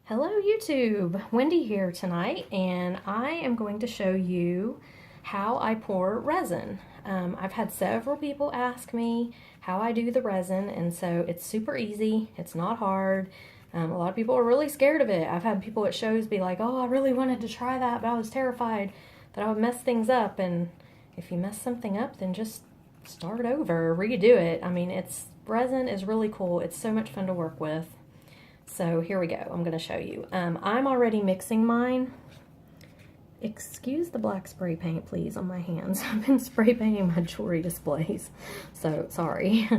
Hello YouTube, Wendy here tonight, and I am going to show you how I pour resin. I've had several people ask me how I do the resin, and so it's super easy, it's not hard. A lot of people are really scared of it. I've had people at shows be like, oh, I really wanted to try that, but I was terrified that I would mess things up, and if you mess something up, then just start over, redo it. I mean, resin is really cool, it's so much fun to work with. So here we go. I'm going to show you. I'm already mixing mine. Excuse the black spray paint, please, on my hands. I've been spray painting my jewelry displays, so sorry.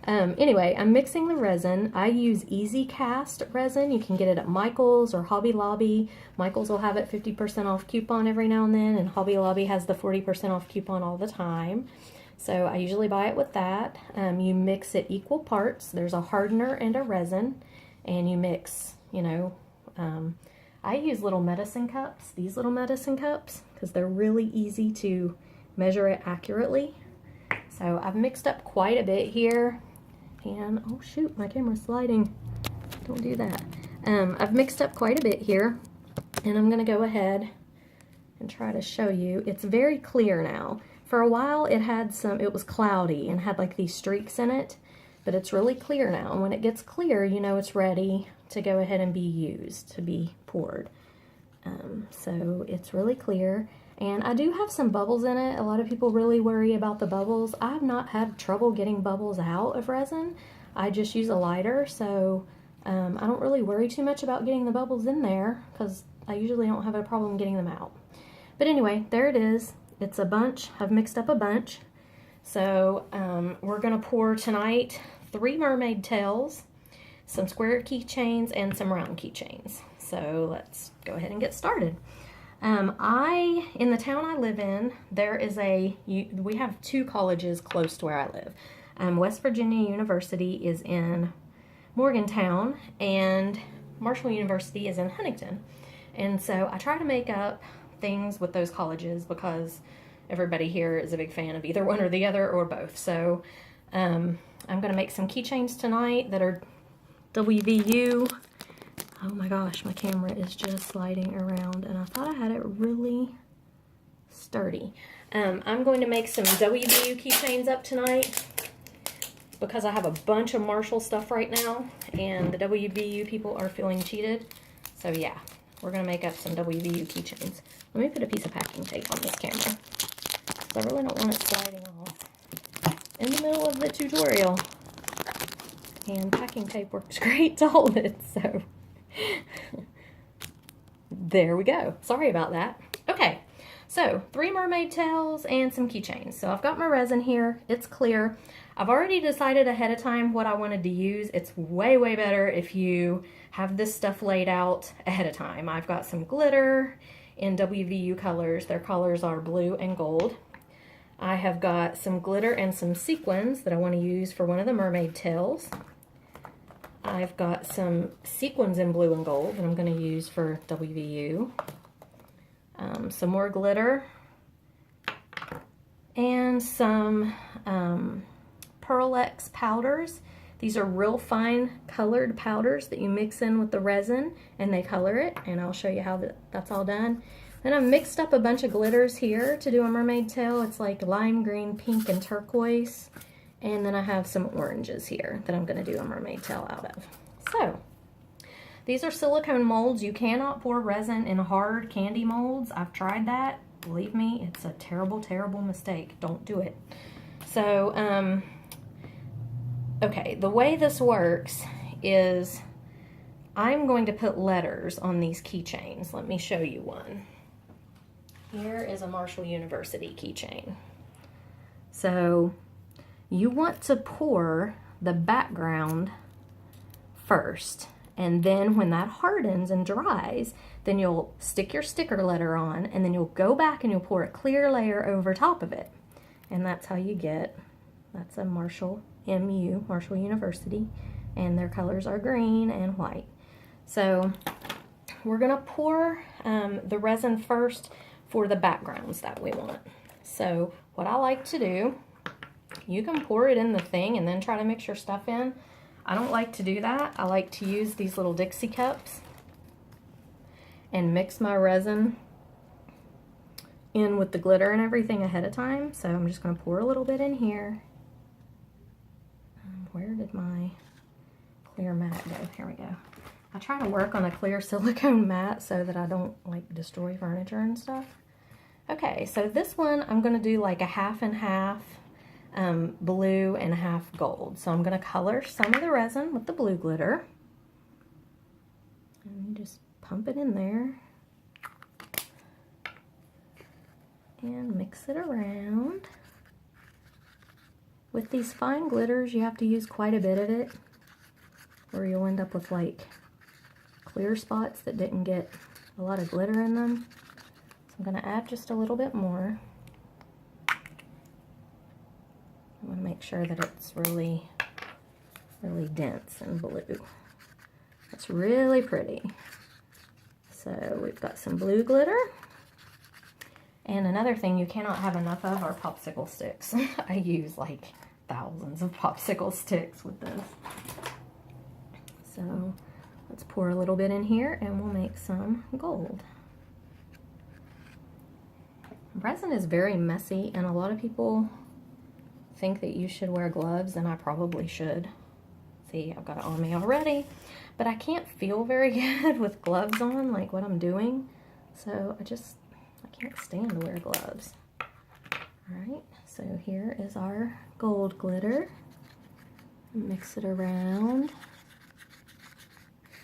Anyway, I'm mixing the resin. I use Easy Cast resin. You can get it at Michael's or Hobby Lobby. Michael's will have it 50% off coupon every now and then, and Hobby Lobby has the 40% off coupon all the time. So I usually buy it with that. You mix it equal parts. There's a hardener and a resin. And you mix, I use little medicine cups, these little medicine cups, because they're really easy to measure it accurately. So I've mixed up quite a bit here, and oh shoot, my camera's sliding. Don't do that. I've mixed up quite a bit here, and I'm going to go ahead and try to show you. It's very clear now. For a while it was cloudy and had like these streaks in it. But it's really clear now. And when it gets clear, you know it's ready to go ahead and be used, to be poured. So it's really clear. And I do have some bubbles in it. A lot of people really worry about the bubbles. I've not had trouble getting bubbles out of resin. I just use a lighter, so I don't really worry too much about getting the bubbles in there because I usually don't have a problem getting them out. But anyway, there it is. It's a bunch. I've mixed up a bunch. So we're going to pour tonight 3 mermaid tails, some square keychains, and some round keychains. So let's go ahead and get started. In the town I live in, we have 2 colleges close to where I live. West Virginia University is in Morgantown, and Marshall University is in Huntington. And so I try to make up things with those colleges because everybody here is a big fan of either one or the other or both. So I'm going to make some keychains tonight that are WVU. Oh my gosh, my camera is just sliding around, and I thought I had it really sturdy. I'm going to make some WVU keychains up tonight because I have a bunch of Marshall stuff right now, and the WVU people are feeling cheated. So yeah, we're going to make up some WVU keychains. Let me put a piece of packing tape on this camera. I really don't want it sliding off in the middle of the tutorial. And packing tape works great to hold it, so there we go. Sorry about that. Okay, so 3 mermaid tails and some keychains. So I've got my resin here. It's clear. I've already decided ahead of time what I wanted to use. It's way, way better if you have this stuff laid out ahead of time. I've got some glitter in WVU colors. Their colors are blue and gold. I have got some glitter and some sequins that I want to use for one of the mermaid tails. I've got some sequins in blue and gold that I'm going to use for WVU. Some more glitter. And some Pearl X powders. These are real fine colored powders that you mix in with the resin and they color it. And I'll show you how that's all done. Then I've mixed up a bunch of glitters here to do a mermaid tail. It's like lime green, pink, and turquoise. And then I have some oranges here that I'm going to do a mermaid tail out of. So, these are silicone molds. You cannot pour resin in hard candy molds. I've tried that. Believe me, it's a terrible, terrible mistake. Don't do it. So, okay, the way this works is I'm going to put letters on these keychains. Let me show you one. Here is a Marshall University keychain. So you want to pour the background first, and then when that hardens and dries, then you'll stick your sticker letter on, and then you'll go back and you'll pour a clear layer over top of it. And that's how you get, that's a Marshall MU, Marshall University, and their colors are green and white. So we're gonna pour the resin first for the backgrounds that we want. So what I like to do, you can pour it in the thing and then try to mix your stuff in. I don't like to do that. I like to use these little Dixie cups and mix my resin in with the glitter and everything ahead of time. So I'm just going to pour a little bit in here. Where did my clear mat go? Here we go. I try to work on a clear silicone mat so that I don't like destroy furniture and stuff. Okay, so this one I'm going to do like a half and half blue and half gold. So I'm going to color some of the resin with the blue glitter. And you just pump it in there. And mix it around. With these fine glitters, you have to use quite a bit of it, or you'll end up with like clear spots that didn't get a lot of glitter in them. So I'm going to add just a little bit more. I want to make sure that it's really, really dense and blue. It's really pretty. So we've got some blue glitter. And another thing you cannot have enough of are popsicle sticks. I use like thousands of popsicle sticks with this. So let's pour a little bit in here and we'll make some gold. Resin is very messy and a lot of people think that you should wear gloves, and I probably should. See, I've got it on me already, but I can't feel very good with gloves on, like what I'm doing. So I can't stand to wear gloves. Alright, so here is our gold glitter. Mix it around.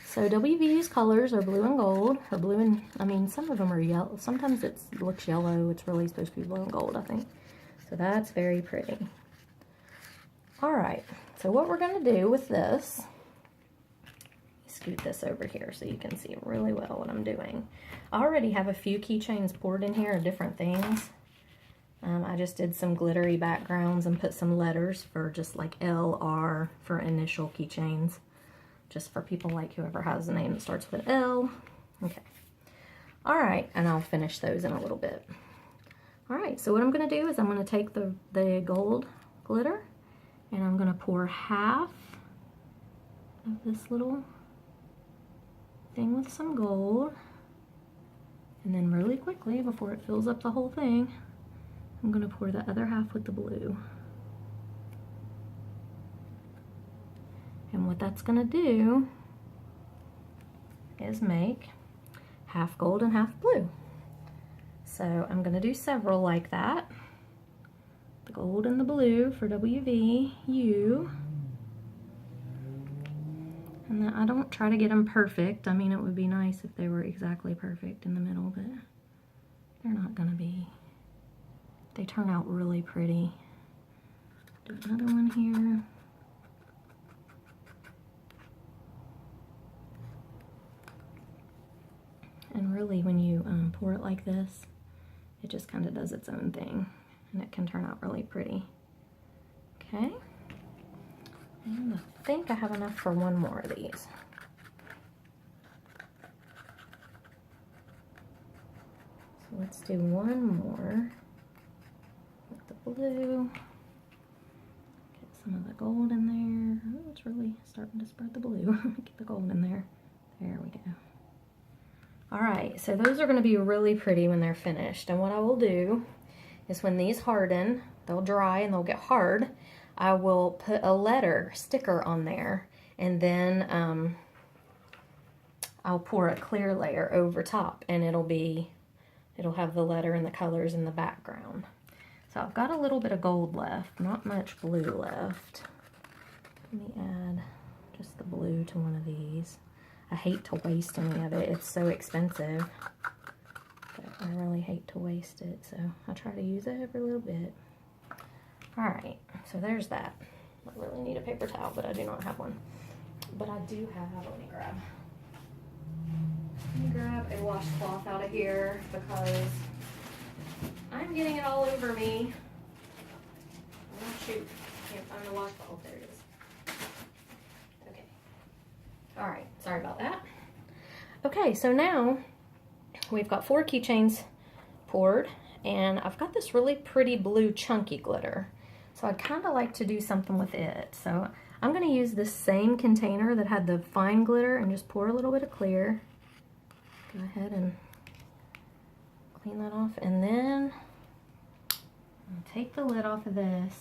So WVU's colors are blue and gold, or blue and, I mean, some of them are yellow. Sometimes it looks yellow. It's really supposed to be blue and gold, I think. So that's very pretty. Alright, so what we're going to do with this, scoot this over here so you can see really well what I'm doing. I already have a few keychains poured in here of different things. I just did some glittery backgrounds and put some letters for just like L, R for initial keychains. Just for people like whoever has a name that starts with an L. Okay. Alright, and I'll finish those in a little bit. Alright, so what I'm going to do is I'm going to take the gold glitter and I'm going to pour half of this little thing with some gold. And then really quickly, before it fills up the whole thing, I'm going to pour the other half with the blue. And what that's going to do is make half gold and half blue. So I'm going to do several like that. The gold and the blue for WVU. And then I don't try to get them perfect. I mean, it would be nice if they were exactly perfect in the middle, but they're not going to be. They turn out really pretty. Do another one here. And really, when you pour it like this, it just kind of does its own thing, and it can turn out really pretty. Okay, and I think I have enough for one more of these. So let's do one more with the blue. Get some of the gold in there. Oh, it's really starting to spread the blue. Get the gold in there. There we go. Alright, so those are going to be really pretty when they're finished. And what I will do is when these harden, they'll dry and they'll get hard, I will put a letter sticker on there. And then I'll pour a clear layer over top and it'll have the letter and the colors in the background. So I've got a little bit of gold left, not much blue left. Let me add just the blue to one of these. I hate to waste any of it. It's so expensive. But I really hate to waste it, so I try to use it every little bit. Alright, so there's that. I really need a paper towel, but I do not have one. But I do have, let me grab a washcloth out of here because I'm getting it all over me. Oh shoot, can't find the washcloth. There it is. Alright, sorry about that. Okay, so now we've got 4 keychains poured, and I've got this really pretty blue chunky glitter. So I'd kind of like to do something with it. So I'm going to use this same container that had the fine glitter and just pour a little bit of clear. go ahead and clean that off, and then I'll take the lid off of this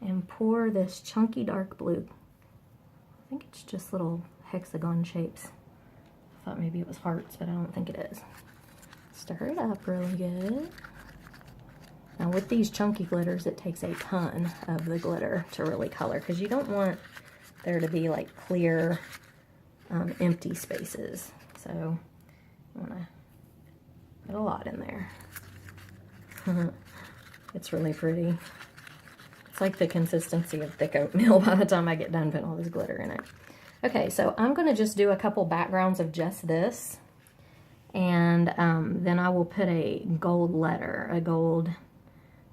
and pour this chunky dark blue. I think it's just little hexagon shapes. I thought maybe it was hearts, but I don't think it is. Stir it up really good. Now with these chunky glitters, it takes a ton of the glitter to really color, because you don't want there to be like clear, empty spaces. So you want to put a lot in there. It's really pretty. It's like the consistency of thick oatmeal by the time I get done putting all this glitter in it. Okay, so I'm going to just do a couple backgrounds of just this. And then I will put a gold letter, a gold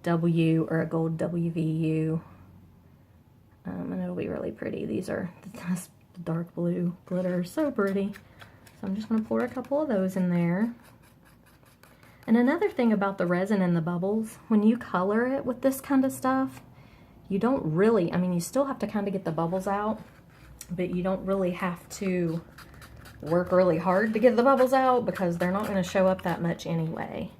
W or a gold WVU. And it'll be really pretty. These are this dark blue glitter, so pretty. So I'm just going to pour a couple of those in there. And another thing about the resin and the bubbles, when you color it with this kind of stuff, you don't really, I mean, you still have to kind of get the bubbles out, but you don't really have to work really hard to get the bubbles out, because they're not going to show up that much anyway.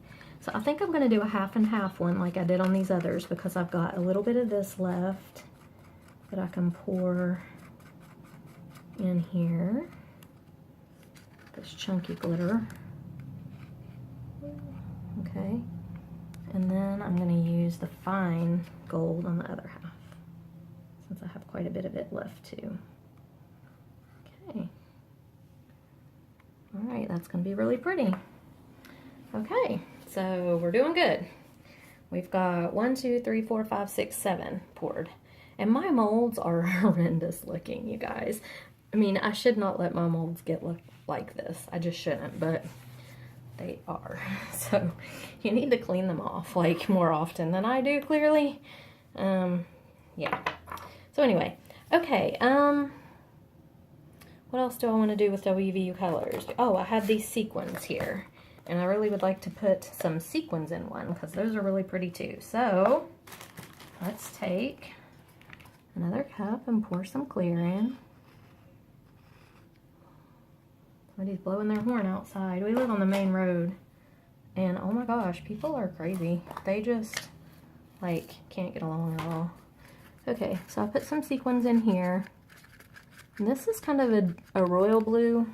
So I think I'm going to do a half and half one like I did on these others, because I've got a little bit of this left that I can pour in here. This chunky glitter. Okay, and then I'm going to use the fine gold on the other half, since I have quite a bit of it left too. Okay. All right, that's going to be really pretty. Okay, so we're doing good. We've got 1, 2, 3, 4, 5, 6, 7 poured. And my molds are horrendous looking, you guys. I mean, I should not let my molds get like this. I just shouldn't, but they are. So you need to clean them off like more often than I do, clearly. Yeah. So anyway, okay. What else do I want to do with WVU colors? Oh, I had these sequins here, and I really would like to put some sequins in one, because those are really pretty too. So let's take another cup and pour some clear in. Somebody's blowing their horn outside. We live on the main road, and oh my gosh, people are crazy. They just like can't get along at all. Okay, so I put some sequins in here. And this is kind of a royal blue.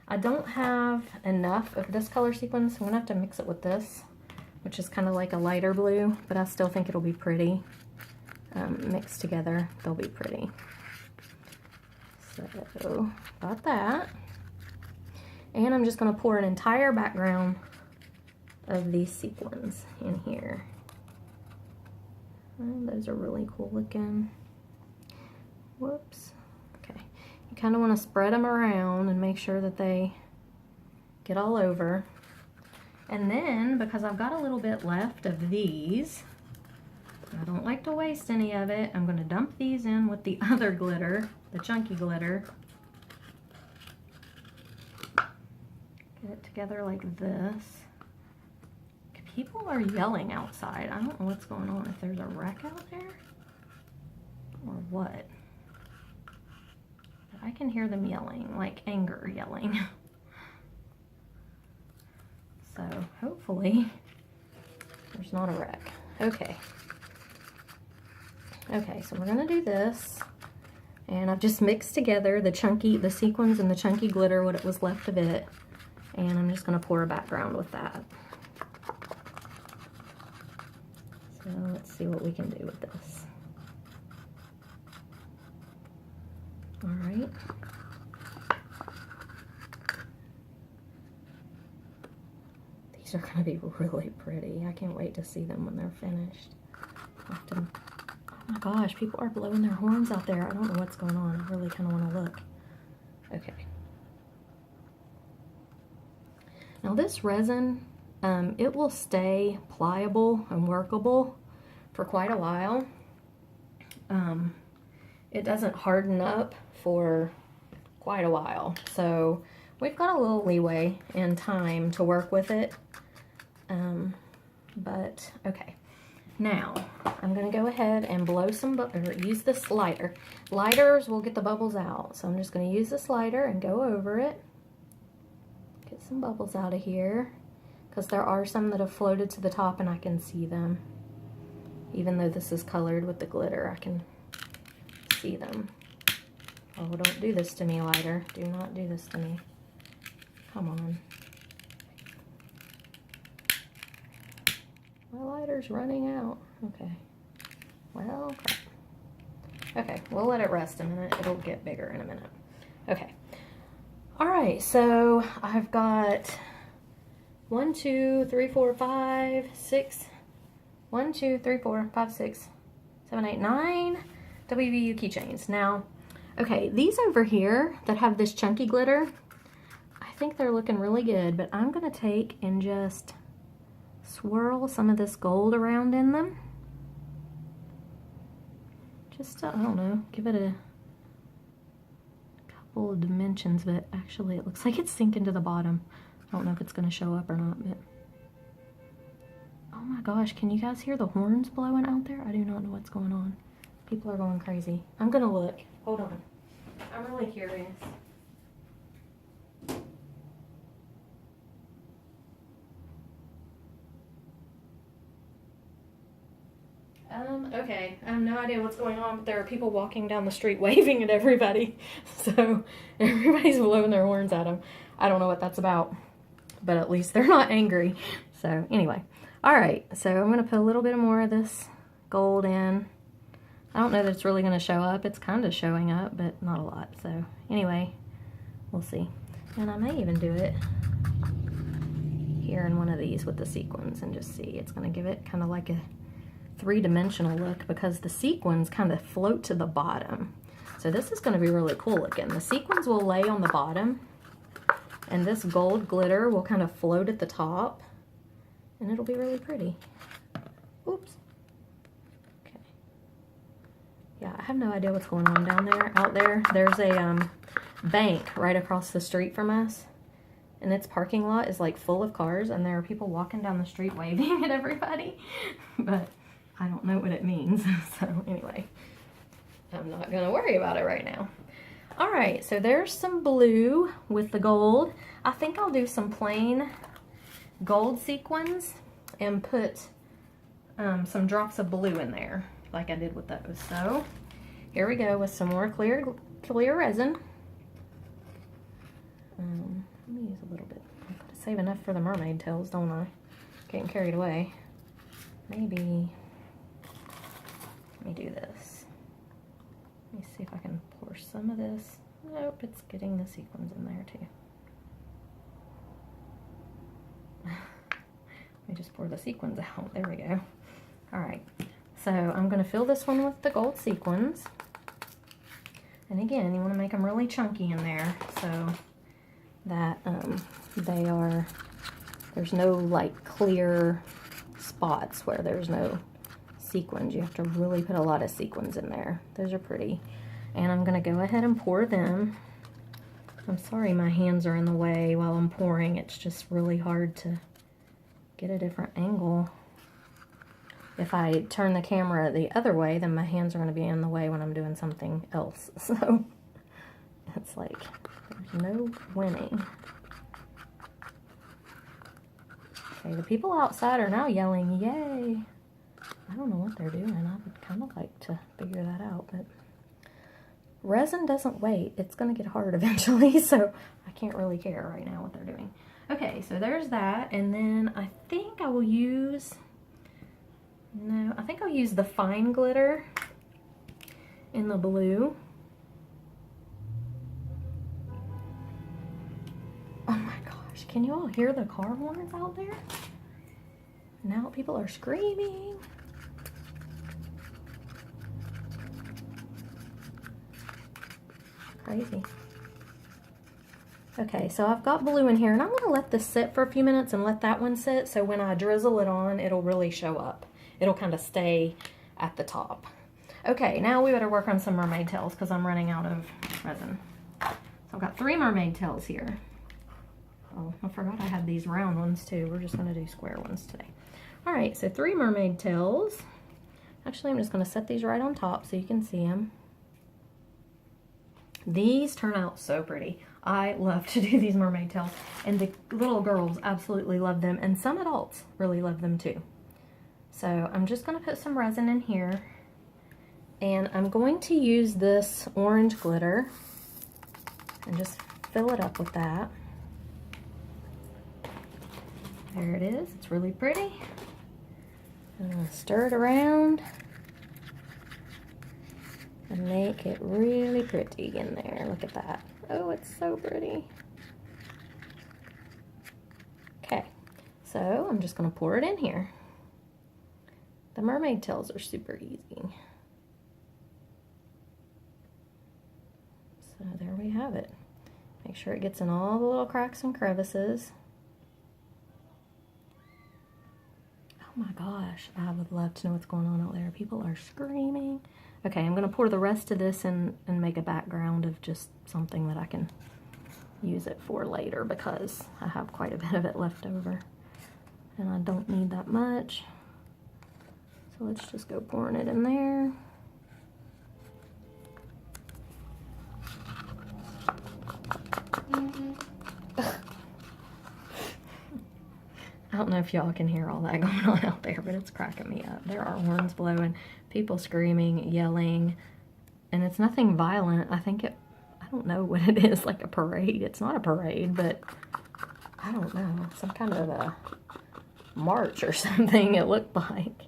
I don't have enough of this color sequin, so I'm gonna have to mix it with this, which is kind of like a lighter blue, but I still think it'll be pretty. Mixed together, they'll be pretty. So, got that. And I'm just going to pour an entire background of these sequins in here. And those are really cool looking. Whoops. Okay. You kind of want to spread them around and make sure that they get all over. And then, because I've got a little bit left of these, I don't like to waste any of it, I'm going to dump these in with the other glitter, the chunky glitter. Get it together like this. People are yelling outside. I don't know what's going on, if there's a wreck out there or what. But I can hear them yelling, like anger yelling. So hopefully there's not a wreck. Okay. Okay, so we're gonna do this. And I've just mixed together the sequins and the chunky glitter, what it was left of it. And I'm just gonna pour a background with that. So let's see what we can do with this. All right. These are gonna be really pretty. I can't wait to see them when they're finished. Oh my gosh, people are blowing their horns out there. I don't know what's going on. I really kind of want to look. Okay. Now this resin, it will stay pliable and workable for quite a while. It doesn't harden up for quite a while. So we've got a little leeway in time to work with it. But okay. Now, I'm going to go ahead and blow some, or use this lighter. Lighters will get the bubbles out. So I'm just going to use this lighter and go over it. Get some bubbles out of here, because there are some that have floated to the top and I can see them. Even though this is colored with the glitter, I can see them. Oh, don't do this to me, lighter. Do not do this to me. Come on. My lighter's running out. Okay. Well, crap. Okay, we'll let it rest a minute. It'll get bigger in a minute. Okay. All right, so I've got 1, 2, 3, 4, 5, 6. 1, 2, 3, 4, 5, 6, 7, 8, 9 WVU keychains. Now, okay, these over here that have this chunky glitter, I think they're looking really good, but I'm gonna take and just swirl some of this gold around in them. Just to, I don't know, give it a couple of dimensions, but actually it looks like it's sinking to the bottom. I don't know if it's gonna show up or not, but oh my gosh, can you guys hear the horns blowing out there? I do not know what's going on. People are going crazy. I'm gonna look. Hold on. I'm really curious. Okay, I have no idea what's going on, but there are people walking down the street waving at everybody. So everybody's blowing their horns at them. I don't know what that's about, but at least they're not angry. So anyway, all right, so I'm gonna put a little bit more of this gold in. I don't know that it's really gonna show up. It's kind of showing up, but not a lot. So anyway, we'll see. And I may even do it here in one of these with the sequins and just see. It's gonna give it kind of like a three-dimensional look because the sequins kind of float to the bottom. So this is going to be really cool looking. The sequins will lay on the bottom and this gold glitter will kind of float at the top and it'll be really pretty. Oops. Okay. Yeah, I have no idea what's going on down there. Out there, there's a bank right across the street from us and its parking lot is like full of cars and there are people walking down the street waving at everybody. But I don't know what it means, so anyway, I'm not gonna worry about it right now. All right, so there's some blue with the gold. I think I'll do some plain gold sequins and put some drops of blue in there, like I did with those. So here we go with some more clear resin. Let me use a little bit. I've got to save enough for the mermaid tails, don't I? Getting carried away. Maybe. Let me do this. Let me see if I can pour some of this. Nope, it's getting the sequins in there too. Let me just pour the sequins out. There we go. All right, so I'm going to fill this one with the gold sequins. And again, you want to make them really chunky in there so that there's no like clear spots where there's no sequins. You have to really put a lot of sequins in there. Those are pretty. And I'm going to go ahead and pour them. I'm sorry my hands are in the way while I'm pouring. It's just really hard to get a different angle. If I turn the camera the other way, then my hands are going to be in the way when I'm doing something else. So it's like there's no winning. Okay, the people outside are now yelling, yay! I don't know what they're doing. I would kind of like to figure that out, but resin doesn't wait. It's going to get hard eventually, so I can't really care right now what they're doing. Okay, so there's that, and then I think I will use, no, I think I'll use the fine glitter in the blue. Oh my gosh, can you all hear the car horns out there? Now people are screaming. Crazy. Okay, so I've got blue in here, and I'm going to let this sit for a few minutes and let that one sit, so when I drizzle it on, it'll really show up. It'll kind of stay at the top. Okay, now we better work on some mermaid tails because I'm running out of resin. So I've got 3 mermaid tails here. Oh, I forgot I had these round ones too. We're just going to do square ones today. All right, so 3 mermaid tails. Actually, I'm just going to set these right on top so you can see them. These turn out so pretty. I love to do these mermaid tails, and the little girls absolutely love them, and some adults really love them too. So I'm just going to put some resin in here, and I'm going to use this orange glitter and just fill it up with that. There it is. It's really pretty. I'm going to stir it around and make it really pretty in there. Look at that. Oh, it's so pretty. Okay, so I'm just going to pour it in here. The mermaid tails are super easy. So there we have it. Make sure it gets in all the little cracks and crevices. Oh my gosh, I would love to know what's going on out there. People are screaming. Okay, I'm going to pour the rest of this in and make a background of just something that I can use it for later, because I have quite a bit of it left over. And I don't need that much. So let's just go pouring it in there. I don't know if y'all can hear all that going on out there, but it's cracking me up. There are horns blowing, people screaming, yelling, and it's nothing violent. I don't know what it is, like a parade. It's not a parade, but I don't know, some kind of a march or something it looked like.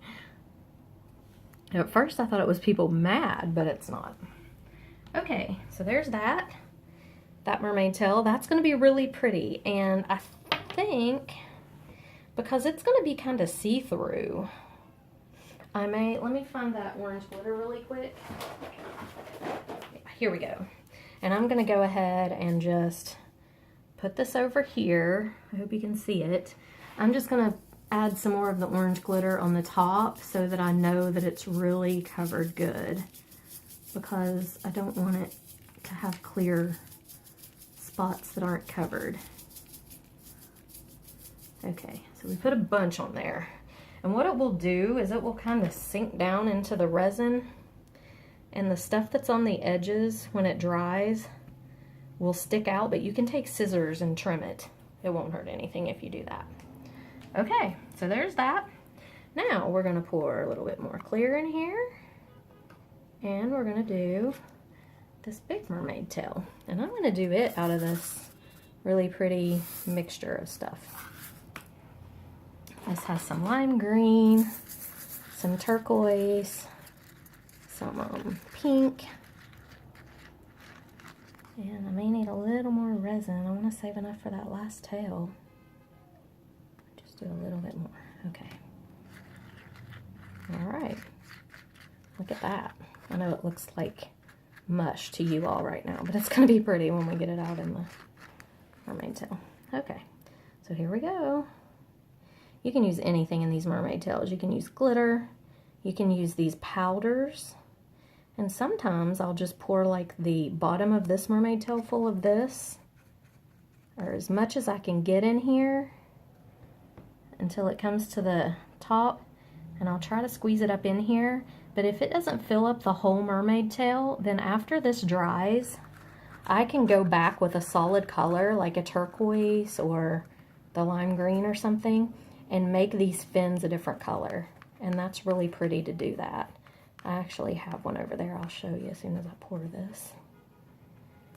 At first I thought it was people mad, but it's not. Okay, so there's that mermaid tail. That's going to be really pretty, and I think because it's going to be kind of see-through, let me find that orange glitter really quick. Here we go. And I'm going to go ahead and just put this over here. I hope you can see it. I'm just going to add some more of the orange glitter on the top so that I know that it's really covered good, because I don't want it to have clear spots that aren't covered. Okay, so we put a bunch on there. And what it will do is it will kind of sink down into the resin, and the stuff that's on the edges, when it dries, will stick out, but you can take scissors and trim it. It won't hurt anything if you do that. Okay, so there's that. Now we're going to pour a little bit more clear in here, and we're going to do this big mermaid tail. And I'm going to do it out of this really pretty mixture of stuff. This has some lime green, some turquoise, some pink, and I may need a little more resin. I want to save enough for that last tail. Just do a little bit more. Okay. All right. Look at that. I know it looks like mush to you all right now, but it's going to be pretty when we get it out in the mermaid tail. Okay. So here we go. You can use anything in these mermaid tails. You can use glitter, you can use these powders, and sometimes I'll just pour like the bottom of this mermaid tail full of this, or as much as I can get in here until it comes to the top, and I'll try to squeeze it up in here. But if it doesn't fill up the whole mermaid tail, then after this dries, I can go back with a solid color like a turquoise or the lime green or something, and make these fins a different color. And that's really pretty to do that. I actually have one over there. I'll show you as soon as I pour this.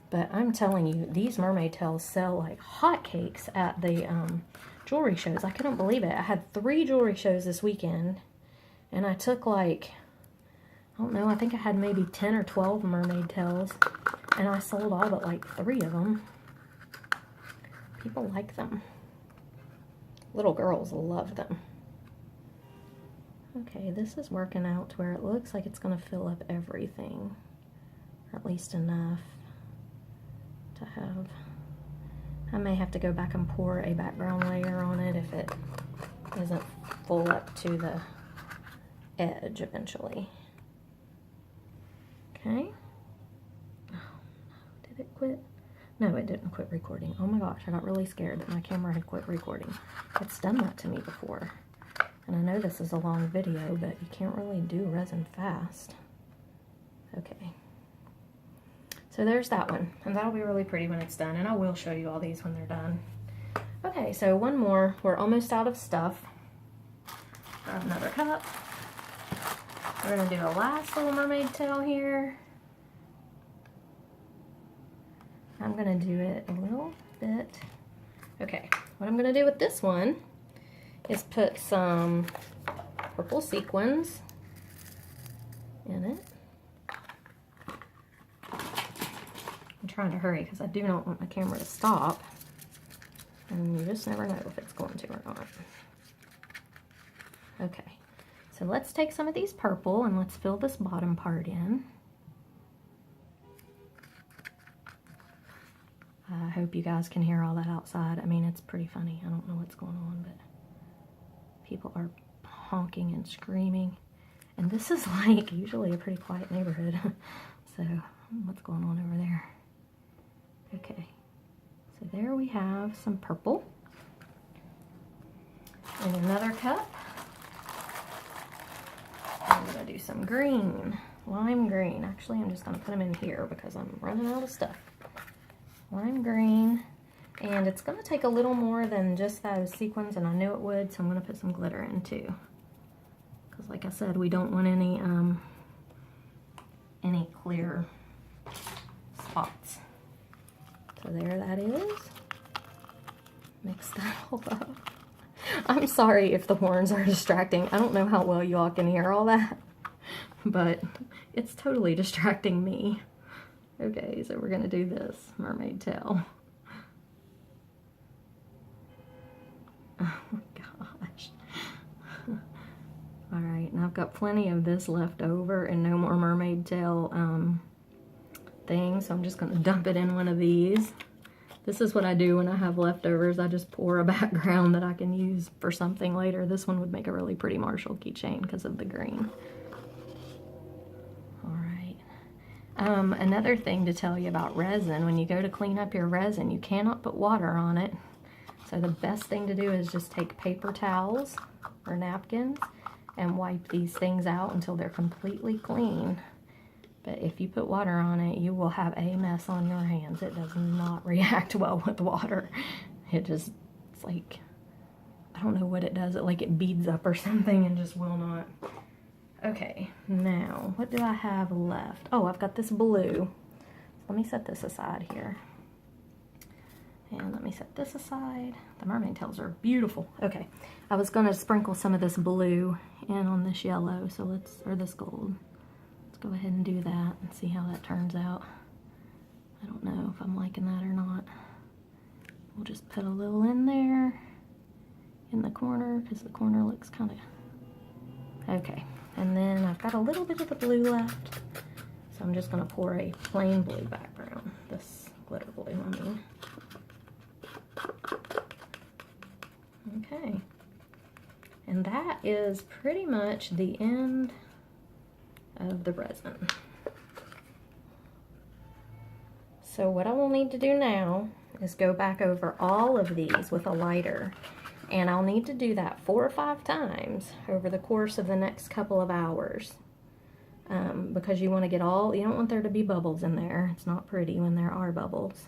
But I'm telling you, these mermaid tails sell like hotcakes at the jewelry shows. I couldn't believe it. I had 3 jewelry shows this weekend, and I took like, I don't know, I think I had maybe 10 or 12 mermaid tails, and I sold all but like 3 of them. People like them. Little girls love them. Okay, this is working out to where it looks like it's going to fill up everything, or at least enough to have. I may have to go back and pour a background layer on it if it isn't full up to the edge eventually. Okay. Oh no, did it quit? No, it didn't quit recording. Oh my gosh, I got really scared that my camera had quit recording. It's done that to me before. And I know this is a long video, but you can't really do resin fast. Okay. So there's that one, and that'll be really pretty when it's done, and I will show you all these when they're done. Okay, so one more. We're almost out of stuff. Grab another cup. We're gonna do a last little mermaid tail here. I'm gonna do it a little bit. Okay, what I'm gonna do with this one is put some purple sequins in it. I'm trying to hurry because I do not want my camera to stop. And you just never know if it's going to or not. Okay, so let's take some of these purple and let's fill this bottom part in. I hope you guys can hear all that outside. I mean, it's pretty funny. I don't know what's going on, but people are honking and screaming. And this is like usually a pretty quiet neighborhood. So what's going on over there? Okay, so there we have some purple. In another cup, I'm gonna do some green, lime green. Actually, I'm just gonna put them in here because I'm running out of stuff. Lime green, and it's gonna take a little more than just those sequins, and I knew it would, so I'm gonna put some glitter in too. Because like I said, we don't want any clear spots. So there that is. Mix that all up. I'm sorry if the horns are distracting. I don't know how well you all can hear all that, but it's totally distracting me. Okay, so we're gonna do this mermaid tail. Oh my gosh. All right, and I've got plenty of this left over and no more mermaid tail thing, so I'm just gonna dump it in one of these. This is what I do when I have leftovers. I just pour a background that I can use for something later. This one would make a really pretty Marshall keychain because of the green. All right. Another thing to tell you about resin, when you go to clean up your resin, you cannot put water on it. So the best thing to do is just take paper towels or napkins and wipe these things out until they're completely clean. But if you put water on it, you will have a mess on your hands. It does not react well with water. It's like, I don't know what it does. It beads up or something and just will not. Okay, now, what do I have left? Oh, I've got this blue. Let me set this aside here. And let me set this aside. The mermaid tails are beautiful. Okay, I was gonna sprinkle some of this blue in on this yellow, so or this gold. Go ahead and do that and see how that turns out. I don't know if I'm liking that or not. We'll just put a little in there in the corner because the corner looks kind of okay. And then I've got a little bit of the blue left, so I'm just going to pour a plain blue background. This glitter blue, I mean. Okay, and that is pretty much the end of the resin. So what I will need to do now is go back over all of these with a lighter, and I'll need to do that 4 or 5 times over the course of the next couple of hours, because you want to get you don't want there to be bubbles in there. It's not pretty when there are bubbles.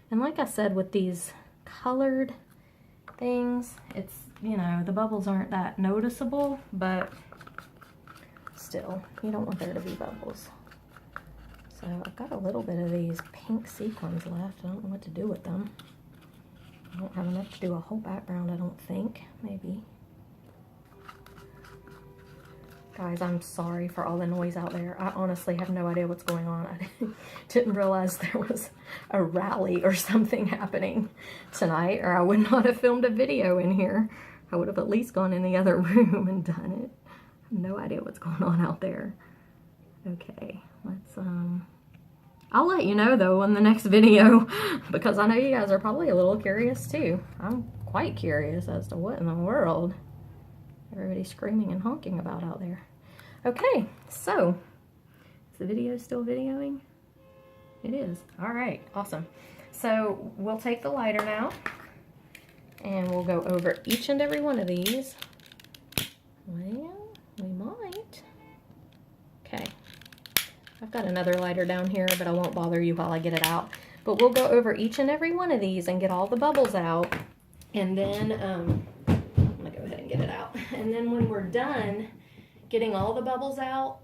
And like I said, with these colored things, it's, you know, the bubbles aren't that noticeable, but still, you don't want there to be bubbles. So I've got a little bit of these pink sequins left. I don't know what to do with them. I don't have enough to do a whole background, I don't think. Maybe. Guys, I'm sorry for all the noise out there. I honestly have no idea what's going on. I didn't realize there was a rally or something happening tonight, or I would not have filmed a video in here. I would have at least gone in the other room and done it. No idea what's going on out there. Okay, let's I'll let you know though in the next video, because I know you guys are probably a little curious too. I'm quite curious as to what in the world everybody's screaming and honking about out there. Okay, so is the video still videoing? It is. All right, awesome. So we'll take the lighter now and we'll go over each and every one of these. Well, we might. Okay, I've got another lighter down here, but I won't bother you while I get it out. But we'll go over each and every one of these and get all the bubbles out. And then, I'm gonna go ahead and get it out. And then when we're done getting all the bubbles out,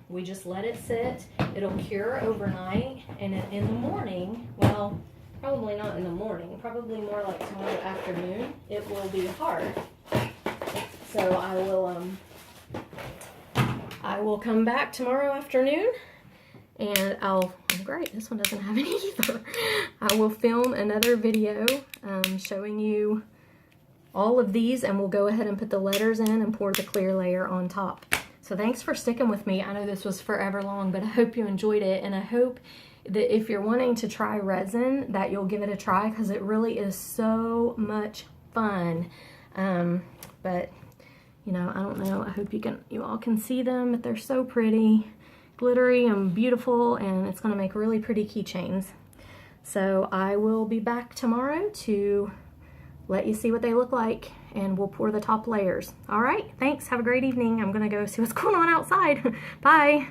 we just let it sit. It'll cure overnight, and in the morning, well, probably not in the morning, probably more like tomorrow afternoon, it will be hard. So I will come back tomorrow afternoon, and oh great, this one doesn't have any either. I will film another video showing you all of these, and we'll go ahead and put the letters in and pour the clear layer on top. So thanks for sticking with me. I know this was forever long, but I hope you enjoyed it, and I hope that if you're wanting to try resin, that you'll give it a try, because it really is so much fun. But you know, I don't know, I hope you all can see them, but they're so pretty, glittery and beautiful, and it's going to make really pretty keychains. So I will be back tomorrow to let you see what they look like, and we'll pour the top layers. All right, thanks, have a great evening. I'm gonna go see what's going on outside. Bye.